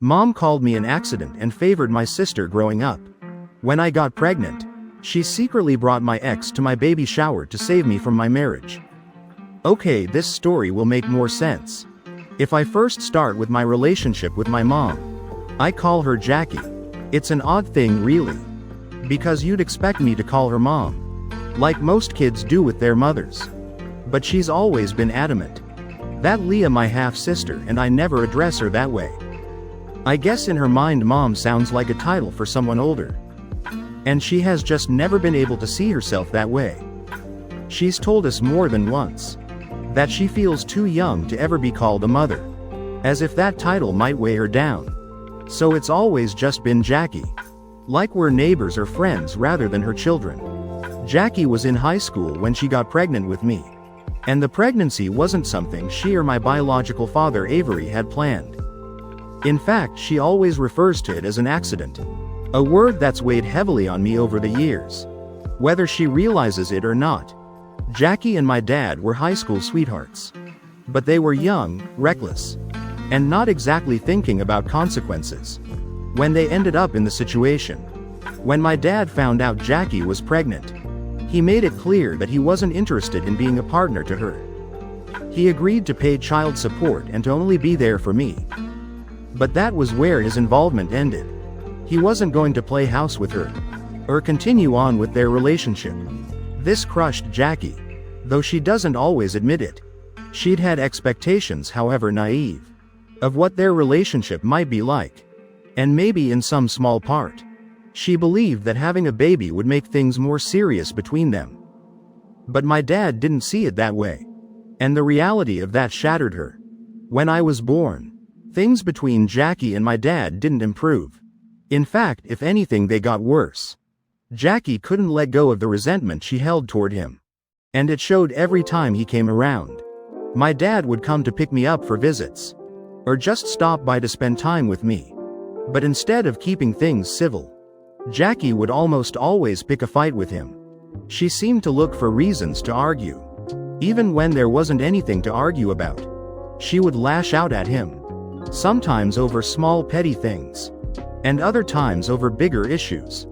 Mom called me an accident and favored my sister growing up. When I got pregnant, she secretly brought my ex to my baby shower to save me from my marriage. Okay, this story will make more sense if I first start with my relationship with my mom. I call her Jackie. It's an odd thing really, because you'd expect me to call her mom, like most kids do with their mothers. But she's always been adamant that Leah my half-sister and I never address her that way. I guess in her mind mom sounds like a title for someone older, and she has just never been able to see herself that way. She's told us more than once that she feels too young to ever be called a mother, as if that title might weigh her down. So it's always just been Jackie, like we're neighbors or friends rather than her children. Jackie was in high school when she got pregnant with me, and the pregnancy wasn't something she or my biological father Avery had planned. In fact, she always refers to it as an accident, a word that's weighed heavily on me over the years, whether she realizes it or not. Jackie and my dad were high school sweethearts, but they were young, reckless, and not exactly thinking about consequences when they ended up in the situation. When my dad found out Jackie was pregnant, he made it clear that he wasn't interested in being a partner to her. He agreed to pay child support and to only be there for me. But that was where his involvement ended. He wasn't going to play house with her, or continue on with their relationship. This crushed Jackie, though she doesn't always admit it. She'd had expectations, however naive, of what their relationship might be like. And maybe in some small part, she believed that having a baby would make things more serious between them. But my dad didn't see it that way, and the reality of that shattered her. When I was born, things between Jackie and my dad didn't improve. In fact, if anything, they got worse. Jackie couldn't let go of the resentment she held toward him, and it showed every time he came around. My dad would come to pick me up for visits, or just stop by to spend time with me. But instead of keeping things civil, Jackie would almost always pick a fight with him. She seemed to look for reasons to argue. Even when there wasn't anything to argue about, she would lash out at him, sometimes over small petty things, and other times over bigger issues,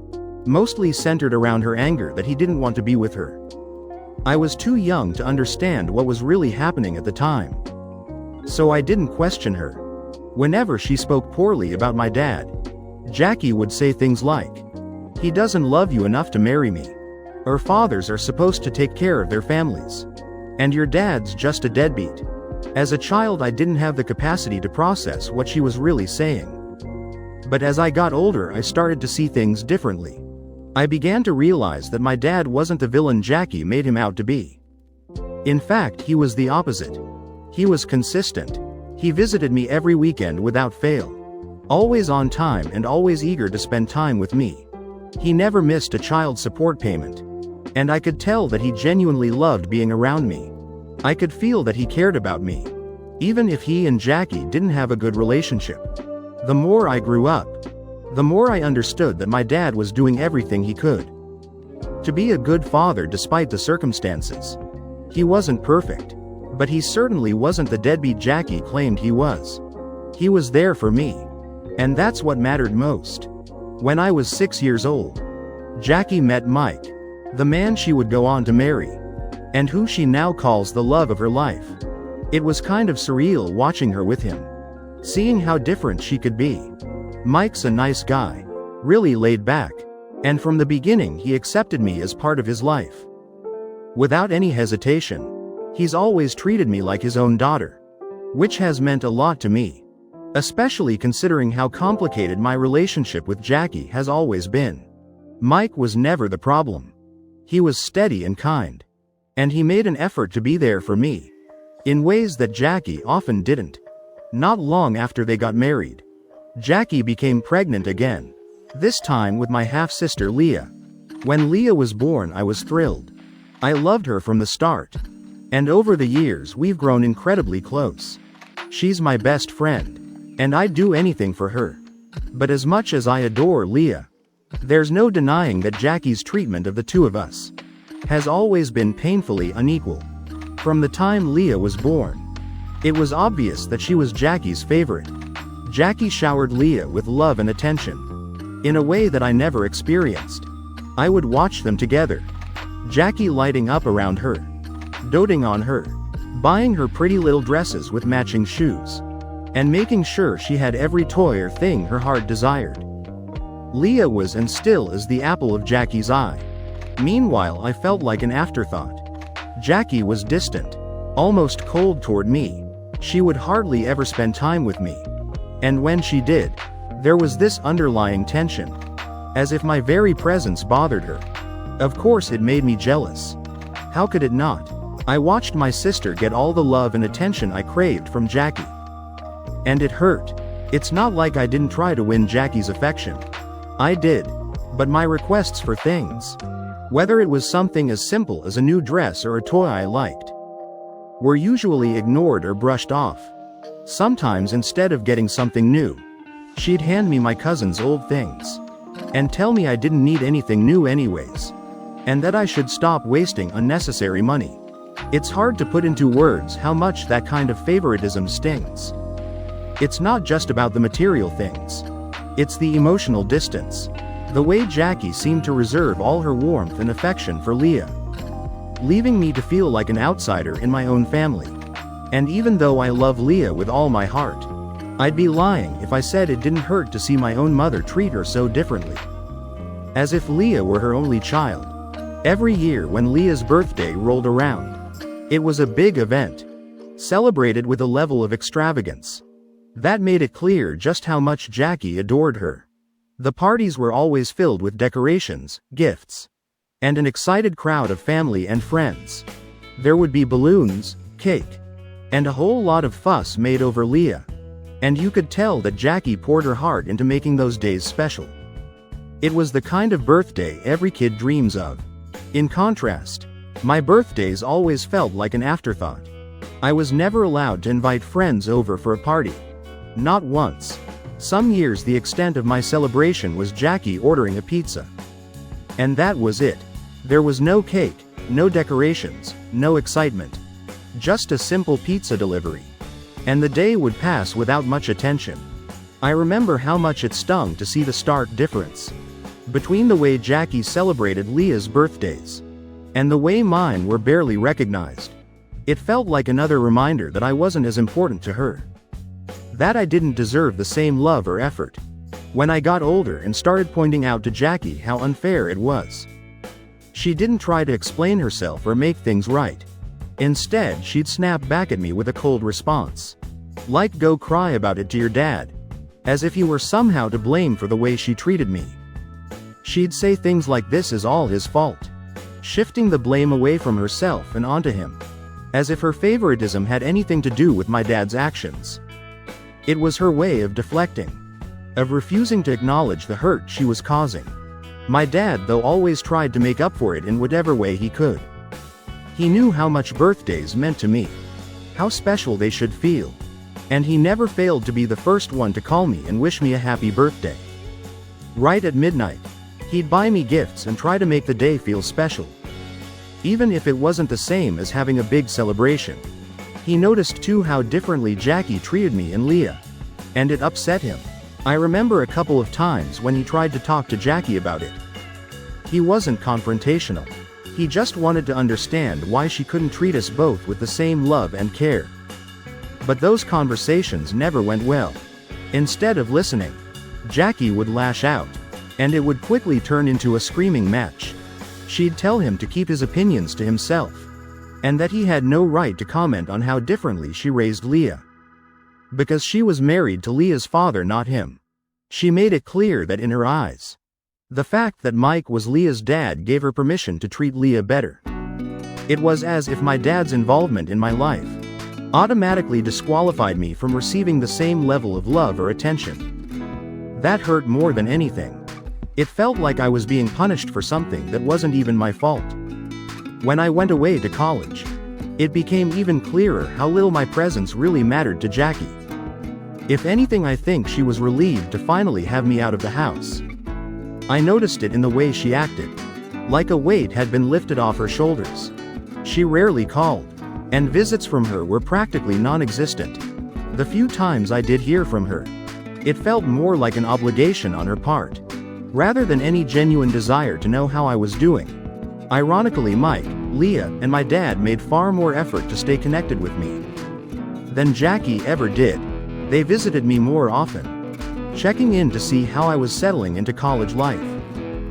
mostly centered around her anger that he didn't want to be with her. I was too young to understand what was really happening at the time, so I didn't question her. Whenever she spoke poorly about my dad, Jackie would say things like, "He doesn't love you enough to marry me," or "Fathers are supposed to take care of their families, and your dad's just a deadbeat." As a child, I didn't have the capacity to process what she was really saying. But as I got older, I started to see things differently. I began to realize that my dad wasn't the villain Jackie made him out to be. In fact, he was the opposite. He was consistent. He visited me every weekend without fail, always on time and always eager to spend time with me. He never missed a child support payment, and I could tell that he genuinely loved being around me. I could feel that he cared about me, even if he and Jackie didn't have a good relationship. The more I grew up, the more I understood that my dad was doing everything he could to be a good father despite the circumstances. He wasn't perfect, but he certainly wasn't the deadbeat Jackie claimed he was. He was there for me, and that's what mattered most. When I was 6 years old, Jackie met Mike, the man she would go on to marry, and who she now calls the love of her life. It was kind of surreal watching her with him, seeing how different she could be. Mike's a nice guy, really laid back, and from the beginning he accepted me as part of his life. Without any hesitation, he's always treated me like his own daughter, which has meant a lot to me, especially considering how complicated my relationship with Jackie has always been. Mike was never the problem. He was steady and kind, and he made an effort to be there for me, in ways that Jackie often didn't. Not long after they got married, Jackie became pregnant again, this time with my half-sister Leah. When Leah was born, I was thrilled. I loved her from the start, and over the years we've grown incredibly close. She's my best friend, and I'd do anything for her. But as much as I adore Leah, there's no denying that Jackie's treatment of the two of us has always been painfully unequal. From the time Leah was born, it was obvious that she was Jackie's favorite. Jackie showered Leah with love and attention, in a way that I never experienced. I would watch them together, Jackie lighting up around her, doting on her, buying her pretty little dresses with matching shoes, and making sure she had every toy or thing her heart desired. Leah was and still is the apple of Jackie's eye. Meanwhile, I felt like an afterthought. Jackie was distant, almost cold toward me. She would hardly ever spend time with me. And when she did, there was this underlying tension, as if my very presence bothered her. Of course it made me jealous. How could it not? I watched my sister get all the love and attention I craved from Jackie. And it hurt. It's not like I didn't try to win Jackie's affection. I did. But my requests for things, whether it was something as simple as a new dress or a toy I liked, were usually ignored or brushed off. Sometimes instead of getting something new, she'd hand me my cousin's old things, and tell me I didn't need anything new anyways, and that I should stop wasting unnecessary money. It's hard to put into words how much that kind of favoritism stings. It's not just about the material things. It's the emotional distance. The way Jackie seemed to reserve all her warmth and affection for Leah, leaving me to feel like an outsider in my own family. And even though I love Leah with all my heart, I'd be lying if I said it didn't hurt to see my own mother treat her so differently. As if Leah were her only child. Every year when Leah's birthday rolled around, it was a big event, celebrated with a level of extravagance that made it clear just how much Jackie adored her. The parties were always filled with decorations, gifts, and an excited crowd of family and friends. There would be balloons, cake, and a whole lot of fuss made over Leah, and you could tell that Jackie poured her heart into making those days special. It was the kind of birthday every kid dreams of. In contrast, my birthdays always felt like an afterthought. I was never allowed to invite friends over for a party. Not once. Some years the extent of my celebration was Jackie ordering a pizza. And that was it. There was no cake, no decorations, no excitement. Just a simple pizza delivery. And the day would pass without much attention. I remember how much it stung to see the stark difference between the way Jackie celebrated Leah's birthdays and the way mine were barely recognized. It felt like another reminder that I wasn't as important to her, that I didn't deserve the same love or effort. When I got older and started pointing out to Jackie how unfair it was, she didn't try to explain herself or make things right. Instead, she'd snap back at me with a cold response. Like, go cry about it to your dad. As if he were somehow to blame for the way she treated me. She'd say things like this is all his fault, shifting the blame away from herself and onto him, as if her favoritism had anything to do with my dad's actions. It was her way of deflecting, of refusing to acknowledge the hurt she was causing. My dad, though, always tried to make up for it in whatever way he could. He knew how much birthdays meant to me, how special they should feel, and he never failed to be the first one to call me and wish me a happy birthday. Right at midnight, he'd buy me gifts and try to make the day feel special. Even if it wasn't the same as having a big celebration. He noticed too how differently Jackie treated me and Leah, and it upset him. I remember a couple of times when he tried to talk to Jackie about it. He wasn't confrontational. He just wanted to understand why she couldn't treat us both with the same love and care. But those conversations never went well. Instead of listening, Jackie would lash out, and it would quickly turn into a screaming match. She'd tell him to keep his opinions to himself, and that he had no right to comment on how differently she raised Leah. Because she was married to Leah's father, not him. She made it clear that in her eyes, the fact that Mike was Leah's dad gave her permission to treat Leah better. It was as if my dad's involvement in my life automatically disqualified me from receiving the same level of love or attention. That hurt more than anything. It felt like I was being punished for something that wasn't even my fault. When I went away to college, it became even clearer how little my presence really mattered to Jackie. If anything, I think she was relieved to finally have me out of the house. I noticed it in the way she acted. Like a weight had been lifted off her shoulders. She rarely called, and visits from her were practically non-existent. The few times I did hear from her, It felt more like an obligation on her part, rather than any genuine desire to know how I was doing. Ironically, Mike, Leah, and my dad made far more effort to stay connected with me than Jackie ever did. They visited me more often, checking in to see how I was settling into college life,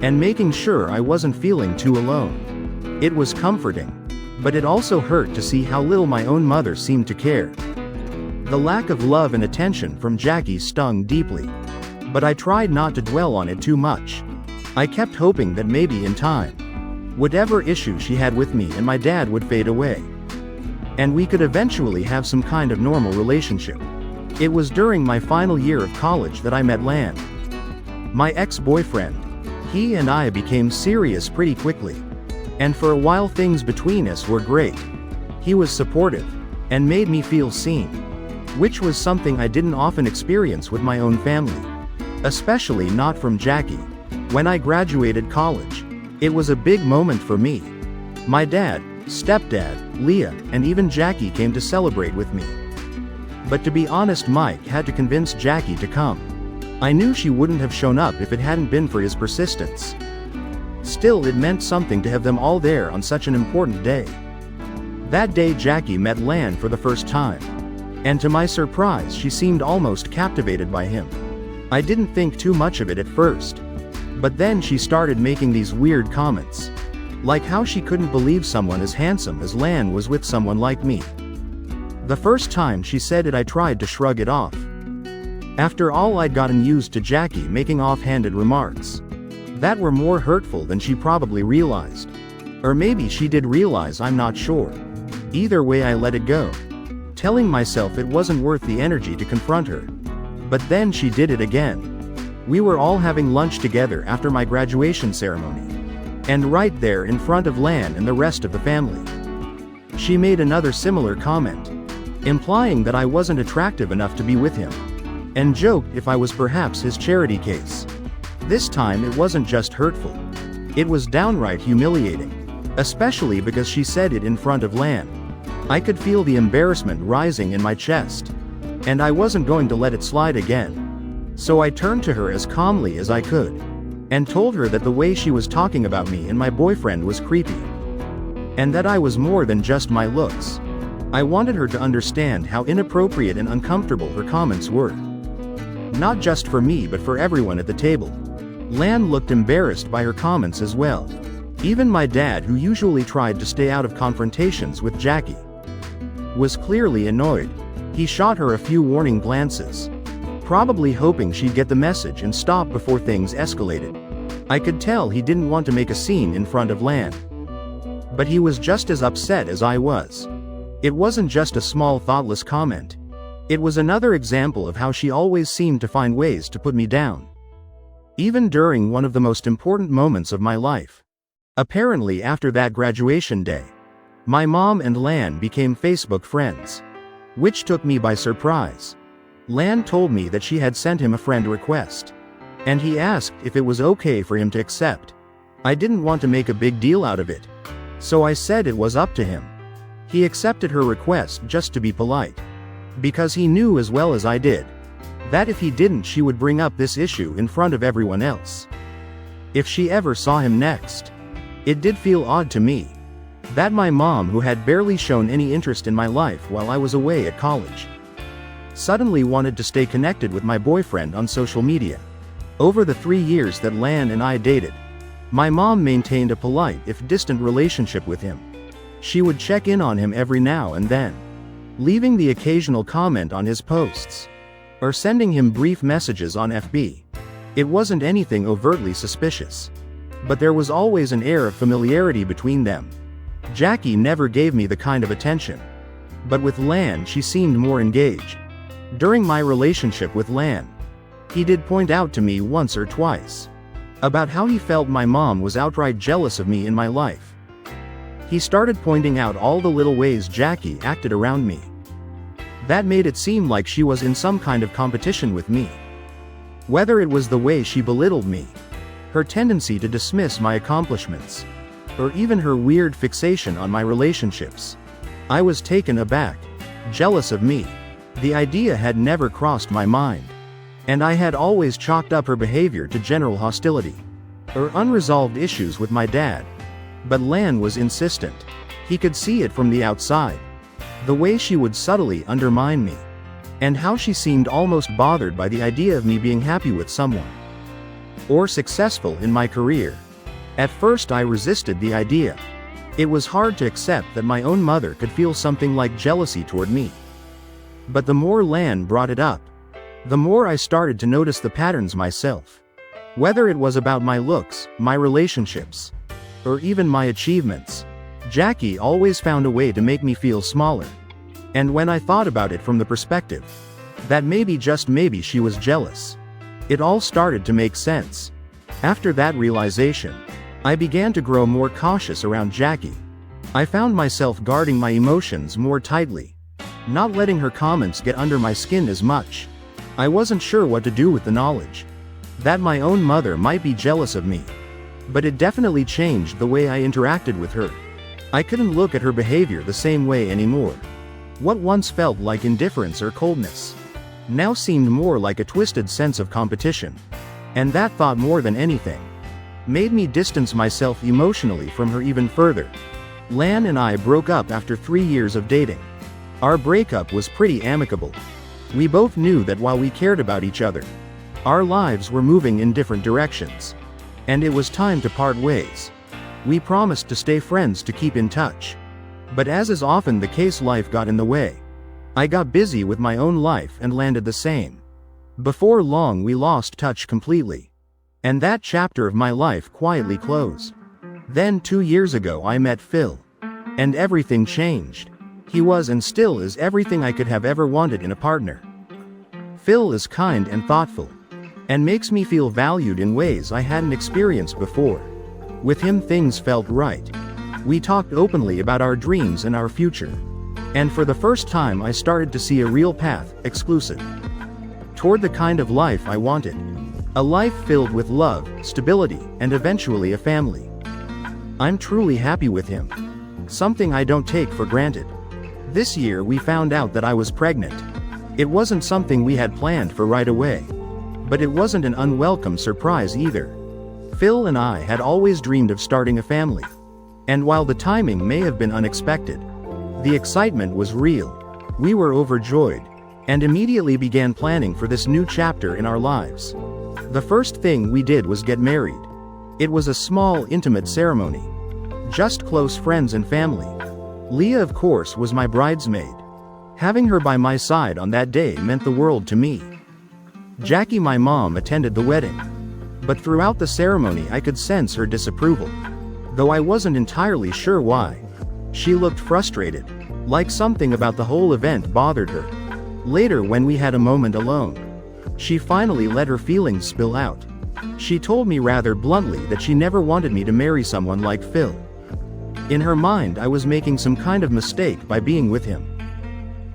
and making sure I wasn't feeling too alone. It was comforting, but it also hurt to see how little my own mother seemed to care. The lack of love and attention from Jackie stung deeply, but I tried not to dwell on it too much. I kept hoping that maybe in time, whatever issue she had with me and my dad would fade away, and we could eventually have some kind of normal relationship. It was during my final year of college that I met Lan, my ex-boyfriend. He and I became serious pretty quickly, and for a while things between us were great. He was supportive, and made me feel seen, which was something I didn't often experience with my own family, especially not from Jackie. When I graduated college, it was a big moment for me. My dad, stepdad, Leah, and even Jackie came to celebrate with me. But to be honest, Mike had to convince Jackie to come. I knew she wouldn't have shown up if it hadn't been for his persistence. Still, it meant something to have them all there on such an important day. That day Jackie met Lan for the first time, and to my surprise she seemed almost captivated by him. I didn't think too much of it at first, but then she started making these weird comments, like how she couldn't believe someone as handsome as Lan was with someone like me. The first time she said it, I tried to shrug it off. After all, I'd gotten used to Jackie making offhanded remarks that were more hurtful than she probably realized. Or maybe she did realize, I'm not sure. Either way, I let it go, telling myself it wasn't worth the energy to confront her. But then she did it again. We were all having lunch together after my graduation ceremony, and right there in front of Lan and the rest of the family, she made another similar comment, implying that I wasn't attractive enough to be with him, and joked if I was perhaps his charity case. This time it wasn't just hurtful, it was downright humiliating, especially because she said it in front of Lan. I could feel the embarrassment rising in my chest, and I wasn't going to let it slide again. So I turned to her as calmly as I could, and told her that the way she was talking about me and my boyfriend was creepy, and that I was more than just my looks. I wanted her to understand how inappropriate and uncomfortable her comments were. Not just for me but for everyone at the table. Lan looked embarrassed by her comments as well. Even my dad, who usually tried to stay out of confrontations with Jackie, was clearly annoyed. He shot her a few warning glances, probably hoping she'd get the message and stop before things escalated. I could tell he didn't want to make a scene in front of Lan, but he was just as upset as I was. It wasn't just a small thoughtless comment. It was another example of how she always seemed to find ways to put me down, even during one of the most important moments of my life. Apparently, after that graduation day, my mom and Lan became Facebook friends, which took me by surprise. Lan told me that she had sent him a friend request, and he asked if it was okay for him to accept. I didn't want to make a big deal out of it, so I said it was up to him. He accepted her request just to be polite, because he knew as well as I did that if he didn't, she would bring up this issue in front of everyone else if she ever saw him next. It did feel odd to me that my mom, who had barely shown any interest in my life while I was away at college, suddenly wanted to stay connected with my boyfriend on social media. Over the 3 years that Lan and I dated, my mom maintained a polite, if distant, relationship with him. She would check in on him every now and then, leaving the occasional comment on his posts, or sending him brief messages on FB. It wasn't anything overtly suspicious, but there was always an air of familiarity between them. Jackie never gave me the kind of attention, but with Lan she seemed more engaged. During my relationship with Lan, he did point out to me once or twice about how he felt my mom was outright jealous of me in my life. He started pointing out all the little ways Jackie acted around me that made it seem like she was in some kind of competition with me. Whether it was the way she belittled me, her tendency to dismiss my accomplishments, or even her weird fixation on my relationships, I was taken aback. Jealous of me? The idea had never crossed my mind. And I had always chalked up her behavior to general hostility, or unresolved issues with my dad. But Lan was insistent. He could see it from the outside. The way she would subtly undermine me. And how she seemed almost bothered by the idea of me being happy with someone. Or successful in my career. At first I resisted the idea. It was hard to accept that my own mother could feel something like jealousy toward me. But the more Lan brought it up, the more I started to notice the patterns myself. Whether it was about my looks, my relationships, or even my achievements, Jackie always found a way to make me feel smaller. And when I thought about it from the perspective that maybe, just maybe, she was jealous, it all started to make sense. After that realization, I began to grow more cautious around Jackie. I found myself guarding my emotions more tightly, not letting her comments get under my skin as much. I wasn't sure what to do with the knowledge that my own mother might be jealous of me. But it definitely changed the way I interacted with her. I couldn't look at her behavior the same way anymore. What once felt like indifference or coldness now seemed more like a twisted sense of competition. And that thought, more than anything, made me distance myself emotionally from her even further. Lan and I broke up after 3 years of dating. Our breakup was pretty amicable. We both knew that while we cared about each other, our lives were moving in different directions. And it was time to part ways. We promised to stay friends, to keep in touch. But as is often the case, life got in the way. I got busy with my own life and landed the same. Before long we lost touch completely. And that chapter of my life quietly closed. Then 2 years ago I met Phil. And everything changed. He was and still is everything I could have ever wanted in a partner. Phil is kind and thoughtful, and makes me feel valued in ways I hadn't experienced before. With him things felt right. We talked openly about our dreams and our future. And for the first time I started to see a real path, exclusive, toward the kind of life I wanted. A life filled with love, stability, and eventually a family. I'm truly happy with him. Something I don't take for granted. This year we found out that I was pregnant. It wasn't something we had planned for right away. But it wasn't an unwelcome surprise either. Phil and I had always dreamed of starting a family. And while the timing may have been unexpected, the excitement was real. We were overjoyed, and immediately began planning for this new chapter in our lives. The first thing we did was get married. It was a small, intimate ceremony. Just close friends and family. Leah, of course, was my bridesmaid. Having her by my side on that day meant the world to me. Jackie, my mom, attended the wedding. But throughout the ceremony I could sense her disapproval. Though I wasn't entirely sure why. She looked frustrated, like something about the whole event bothered her. Later, when we had a moment alone, she finally let her feelings spill out. She told me rather bluntly that she never wanted me to marry someone like Phil. In her mind I was making some kind of mistake by being with him.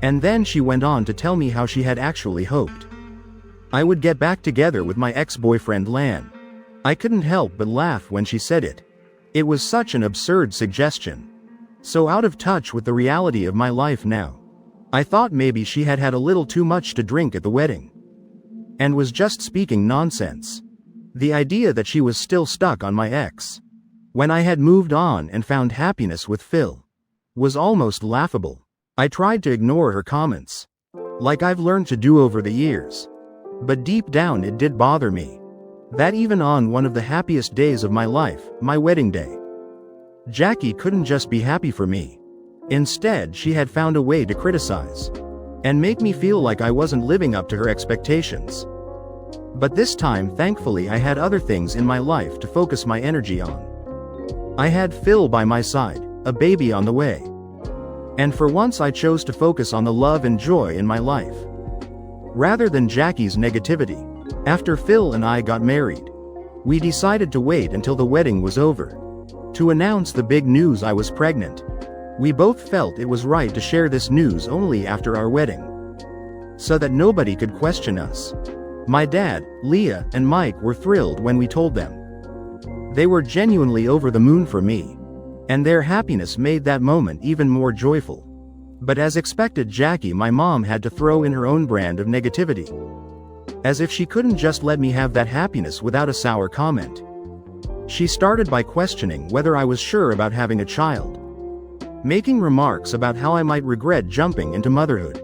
And then she went on to tell me how she had actually hoped I would get back together with my ex-boyfriend Lan. I couldn't help but laugh when she said it. It was such an absurd suggestion. So out of touch with the reality of my life now. I thought maybe she had had a little too much to drink at the wedding. And was just speaking nonsense. The idea that she was still stuck on my ex, when I had moved on and found happiness with Phil, was almost laughable. I tried to ignore her comments, like I've learned to do over the years. But deep down it did bother me. That even on one of the happiest days of my life, my wedding day, Jackie couldn't just be happy for me. Instead, she had found a way to criticize and make me feel like I wasn't living up to her expectations. But this time, thankfully, I had other things in my life to focus my energy on. I had Phil by my side, a baby on the way. And for once I chose to focus on the love and joy in my life, rather than Jackie's negativity. After Phil and I got married, we decided to wait until the wedding was over to announce the big news: I was pregnant. We both felt it was right to share this news only after our wedding, so that nobody could question us. My dad, Leah, and Mike were thrilled when we told them. They were genuinely over the moon for me, and their happiness made that moment even more joyful. But as expected, Jackie, my mom, had to throw in her own brand of negativity. as if she couldn't just let me have that happiness without a sour comment. She started by questioning whether I was sure about having a child, making remarks about how I might regret jumping into motherhood,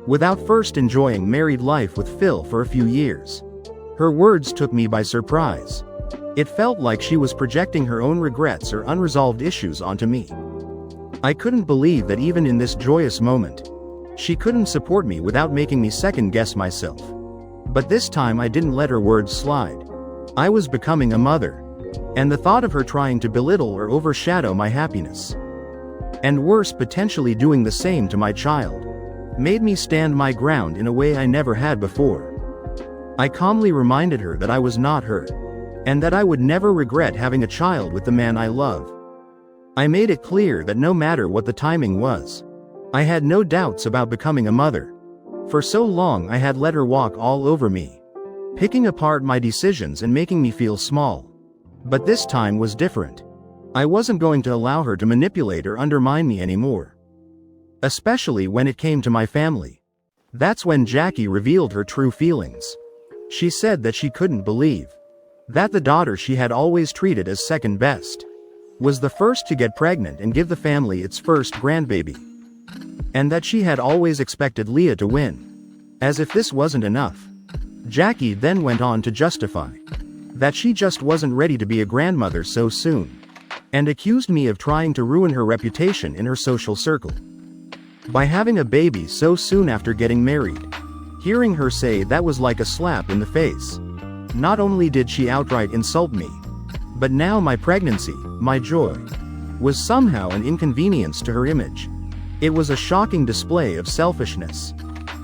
without first enjoying married life with Phil for a few years. Her words took me by surprise. It felt like she was projecting her own regrets or unresolved issues onto me. I couldn't believe that even in this joyous moment, she couldn't support me without making me second-guess myself. But this time I didn't let her words slide. I was becoming a mother, and the thought of her trying to belittle or overshadow my happiness, and worse, potentially doing the same to my child, made me stand my ground in a way I never had before. I calmly reminded her that I was not hurt, and that I would never regret having a child with the man I love. I made it clear that no matter what the timing was, I had no doubts about becoming a mother. For so long I had let her walk all over me, picking apart my decisions and making me feel small. But this time was different. I wasn't going to allow her to manipulate or undermine me anymore. Especially when it came to my family. That's when Jackie revealed her true feelings. She said that she couldn't believe that the daughter she had always treated as second best was the first to get pregnant and give the family its first grandbaby, and that she had always expected Leah to win. As if this wasn't enough, Jackie then went on to justify that she just wasn't ready to be a grandmother so soon, and accused me of trying to ruin her reputation in her social circle by having a baby so soon after getting married. Hearing her say that was like a slap in the face. Not only did she outright insult me, but now my pregnancy, my joy, was somehow an inconvenience to her image. It was a shocking display of selfishness.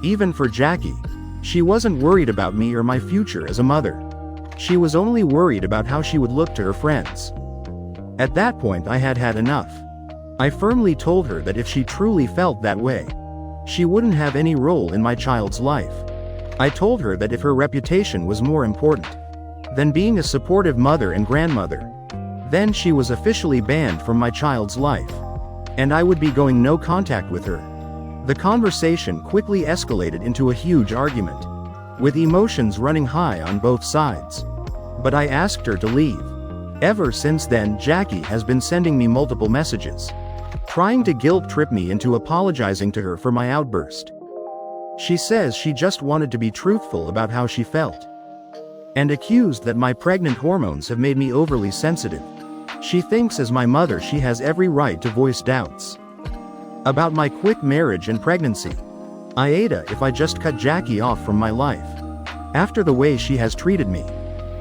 Even for Jackie, she wasn't worried about me or my future as a mother. She was only worried about how she would look to her friends. At that point I had had enough. I firmly told her that if she truly felt that way, she wouldn't have any role in my child's life. I told her that if her reputation was more important than being a supportive mother and grandmother, then she was officially banned from my child's life, and I would be going no contact with her. The conversation quickly escalated into a huge argument, with emotions running high on both sides. But I asked her to leave. Ever since then, Jackie has been sending me multiple messages, trying to guilt-trip me into apologizing to her for my outburst. She says she just wanted to be truthful about how she felt, and accused that my pregnant hormones have made me overly sensitive. She thinks as my mother she has every right to voice doubts about my quick marriage and pregnancy. Aida, if I just cut Jackie off from my life after the way she has treated me.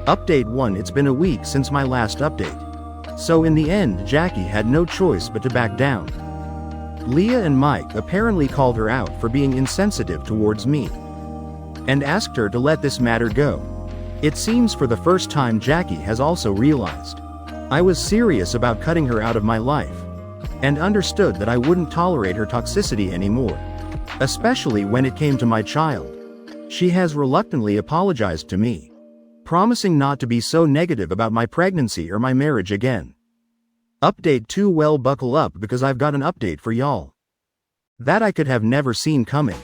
Update 1. It's been a week since my last update. So in the end, Jackie had no choice but to back down. Leah and Mike apparently called her out for being insensitive towards me, and asked her to let this matter go. It seems for the first time Jackie has also realized I was serious about cutting her out of my life, and understood that I wouldn't tolerate her toxicity anymore, especially when it came to my child. She has reluctantly apologized to me, promising not to be so negative about my pregnancy or my marriage again. Update 2. Well, buckle up because I've got an update for y'all that I could have never seen coming.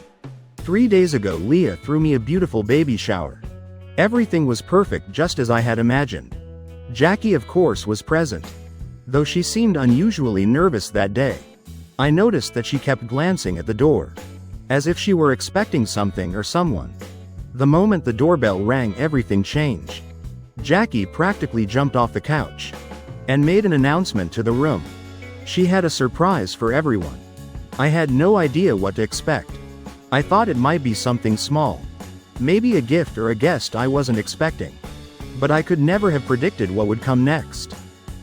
3 days ago, Leah threw me a beautiful baby shower. Everything was perfect just as I had imagined. Jackie, of course, was present, though she seemed unusually nervous that day. I noticed that she kept glancing at the door, as if she were expecting something or someone. The moment the doorbell rang, everything changed. Jackie practically jumped off the couch and made an announcement to the room. She had a surprise for everyone. I had no idea what to expect. I thought it might be something small, maybe a gift or a guest I wasn't expecting. But I could never have predicted what would come next.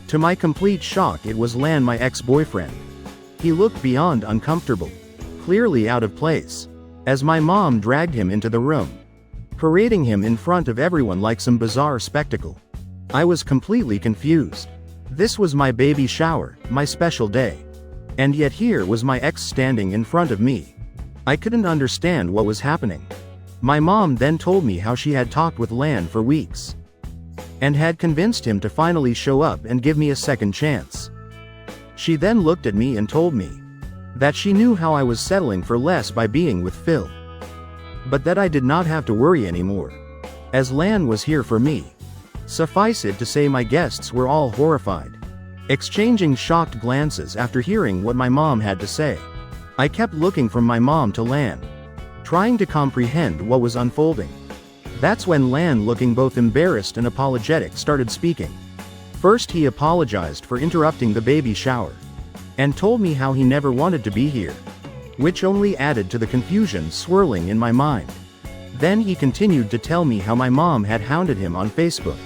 To my complete shock, it was Lan, my ex-boyfriend. He looked beyond uncomfortable, clearly out of place, as my mom dragged him into the room, parading him in front of everyone like some bizarre spectacle. I was completely confused. This was my baby shower, my special day. And yet here was my ex standing in front of me. I couldn't understand what was happening. My mom then told me how she had talked with Lan for weeks, and had convinced him to finally show up and give me a second chance. She then looked at me and told me that she knew how I was settling for less by being with Phil, but that I did not have to worry anymore. as Lan was here for me. Suffice it to say my guests were all horrified, exchanging shocked glances after hearing what my mom had to say. I kept looking from my mom to Lan, trying to comprehend what was unfolding. That's when Lan, looking both embarrassed and apologetic, started speaking. First he apologized for interrupting the baby shower, and told me how he never wanted to be here, which only added to the confusion swirling in my mind. Then he continued to tell me how my mom had hounded him on Facebook,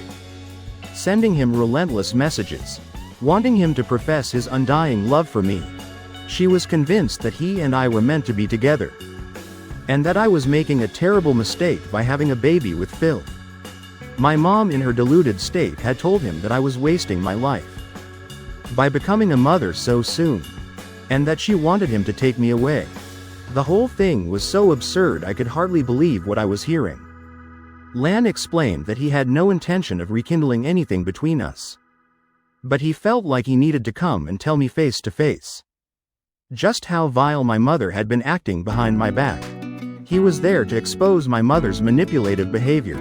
sending him relentless messages, wanting him to profess his undying love for me. She was convinced that he and I were meant to be together, and that I was making a terrible mistake by having a baby with Phil. My mom, in her deluded state, had told him that I was wasting my life by becoming a mother so soon, and that she wanted him to take me away. The whole thing was so absurd I could hardly believe what I was hearing. Lan explained that he had no intention of rekindling anything between us, but he felt like he needed to come and tell me face to face just how vile my mother had been acting behind my back. He was there to expose my mother's manipulative behavior.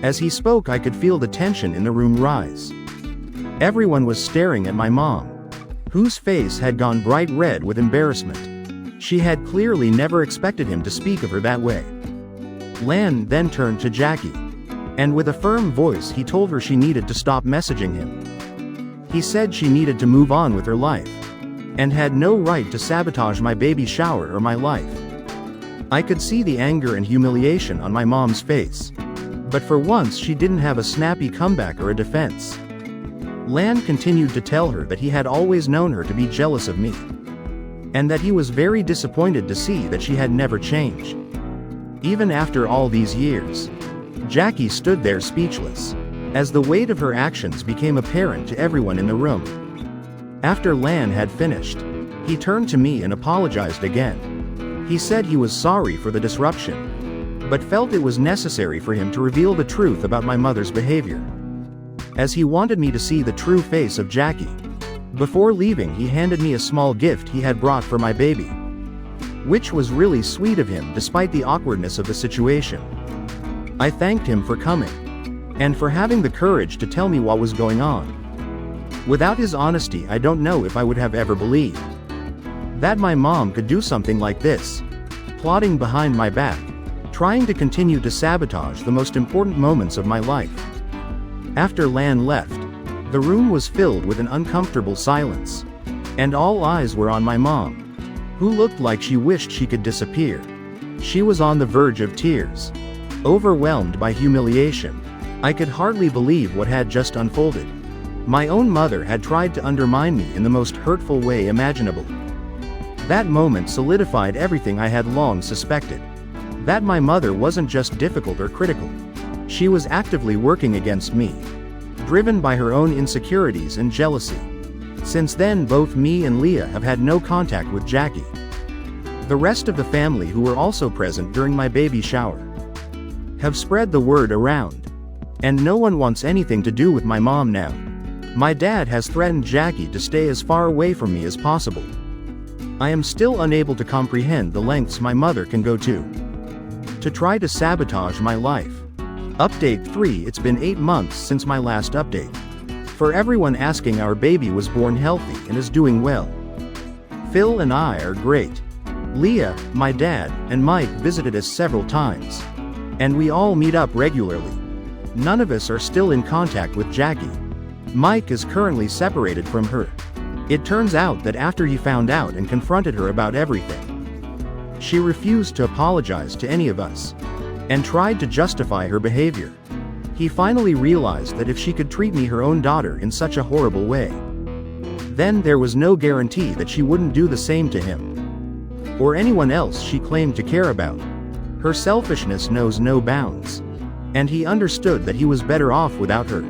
As he spoke, I could feel the tension in the room rise. Everyone was staring at my mom, whose face had gone bright red with embarrassment. She had clearly never expected him to speak of her that way. Lan then turned to Jackie, and with a firm voice he told her she needed to stop messaging him. He said she needed to move on with her life, and had no right to sabotage my baby shower or my life. I could see the anger and humiliation on my mom's face, but for once she didn't have a snappy comeback or a defense. Lan continued to tell her that he had always known her to be jealous of me, and that he was very disappointed to see that she had never changed, even after all these years. Jackie stood there speechless, as the weight of her actions became apparent to everyone in the room. After Lan had finished, he turned to me and apologized again. He said he was sorry for the disruption, but felt it was necessary for him to reveal the truth about my mother's behavior, as he wanted me to see the true face of Jackie. Before leaving, he handed me a small gift he had brought for my baby, which was really sweet of him despite the awkwardness of the situation. I thanked him for coming, and for having the courage to tell me what was going on. Without his honesty, I don't know if I would have ever believed that my mom could do something like this, plotting behind my back, trying to continue to sabotage the most important moments of my life. After Lan left, the room was filled with an uncomfortable silence, and all eyes were on my mom, who looked like she wished she could disappear. She was on the verge of tears, overwhelmed by humiliation. I could hardly believe what had just unfolded. My own mother had tried to undermine me in the most hurtful way imaginable. That moment solidified everything I had long suspected. That my mother wasn't just difficult or critical. She was actively working against me, driven by her own insecurities and jealousy. Since then, both me and Leah have had no contact with Jackie. The rest of the family, who were also present during my baby shower, have spread the word around, and no one wants anything to do with my mom now. My dad has threatened Jackie to stay as far away from me as possible. I am still unable to comprehend the lengths my mother can go to try to sabotage my life. Update 3: It's been 8 months since my last update. For everyone asking, our baby was born healthy and is doing well. Phil and I are great. Leah, my dad, and Mike visited us several times, and we all meet up regularly. None of us are still in contact with Jackie. Mike is currently separated from her. It turns out that after he found out and confronted her about everything, she refused to apologize to any of us, and tried to justify her behavior. He finally realized that if she could treat me, her own daughter, in such a horrible way, then there was no guarantee that she wouldn't do the same to him, or anyone else she claimed to care about. Her selfishness knows no bounds, and he understood that he was better off without her.